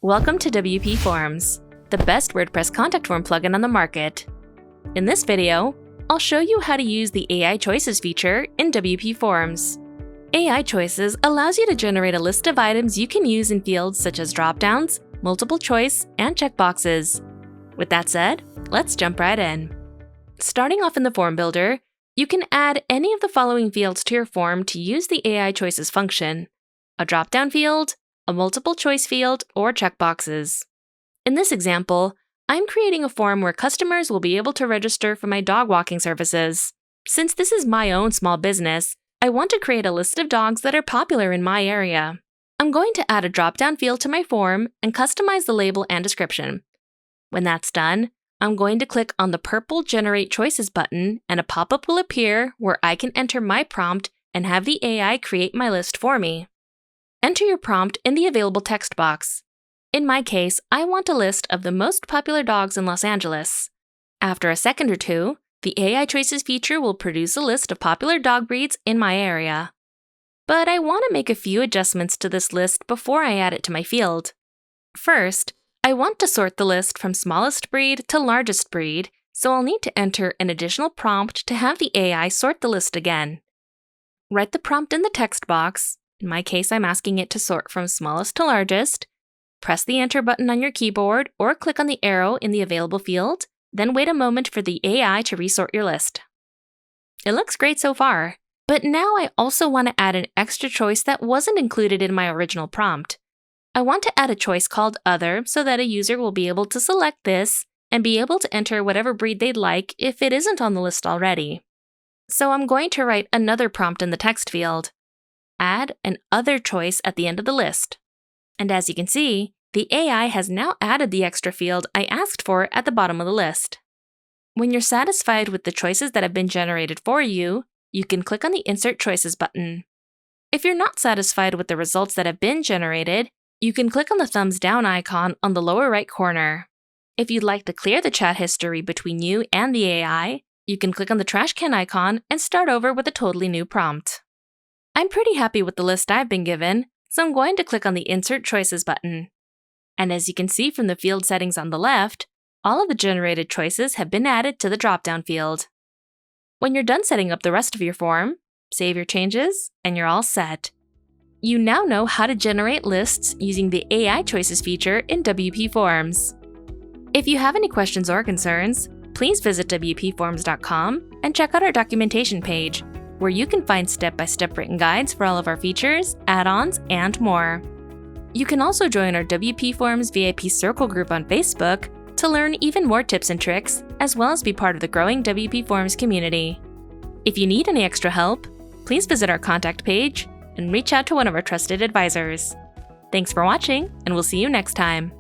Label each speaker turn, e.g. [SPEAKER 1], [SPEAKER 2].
[SPEAKER 1] Welcome to WPForms, the best WordPress contact form plugin on the market. In this video, I'll show you how to use the AI Choices feature in WPForms. AI Choices allows you to generate a list of items you can use in fields such as dropdowns, multiple choice, and checkboxes. With that said, let's jump right in. Starting off in the form builder, you can add any of the following fields to your form to use the AI Choices function: a dropdown field, a multiple choice field, or checkboxes. In this example, I'm creating a form where customers will be able to register for my dog walking services. Since this is my own small business, I want to create a list of dogs that are popular in my area. I'm going to add a dropdown field to my form and customize the label and description. When that's done, I'm going to click on the purple Generate Choices button and a pop-up will appear where I can enter my prompt and have the AI create my list for me. Enter your prompt in the available text box. In my case, I want a list of the most popular dogs in Los Angeles. After a second or two, the AI Choices feature will produce a list of popular dog breeds in my area. But I want to make a few adjustments to this list before I add it to my field. First, I want to sort the list from smallest breed to largest breed, so I'll need to enter an additional prompt to have the AI sort the list again. Write the prompt in the text box. In my case, I'm asking it to sort from smallest to largest. Press the Enter button on your keyboard or click on the arrow in the available field, then wait a moment for the AI to resort your list. It looks great so far, but now I also want to add an extra choice that wasn't included in my original prompt. I want to add a choice called Other so that a user will be able to select this and be able to enter whatever breed they'd like if it isn't on the list already. So I'm going to write another prompt in the text field. Add an Other choice at the end of the list. And as you can see, the AI has now added the extra field I asked for at the bottom of the list. When you're satisfied with the choices that have been generated for you, you can click on the Insert Choices button. If you're not satisfied with the results that have been generated, you can click on the thumbs down icon on the lower right corner. If you'd like to clear the chat history between you and the AI, you can click on the trash can icon and start over with a totally new prompt. I'm pretty happy with the list I've been given, so I'm going to click on the Insert Choices button. And as you can see from the field settings on the left, all of the generated choices have been added to the dropdown field. When you're done setting up the rest of your form, save your changes, and you're all set. You now know how to generate lists using the AI Choices feature in WPForms. If you have any questions or concerns, please visit WPForms.com and check out our documentation page, where you can find step-by-step written guides for all of our features, add-ons, and more. You can also join our WPForms VIP Circle group on Facebook to learn even more tips and tricks, as well as be part of the growing WPForms community. If you need any extra help, please visit our contact page and reach out to one of our trusted advisors. Thanks for watching, and we'll see you next time.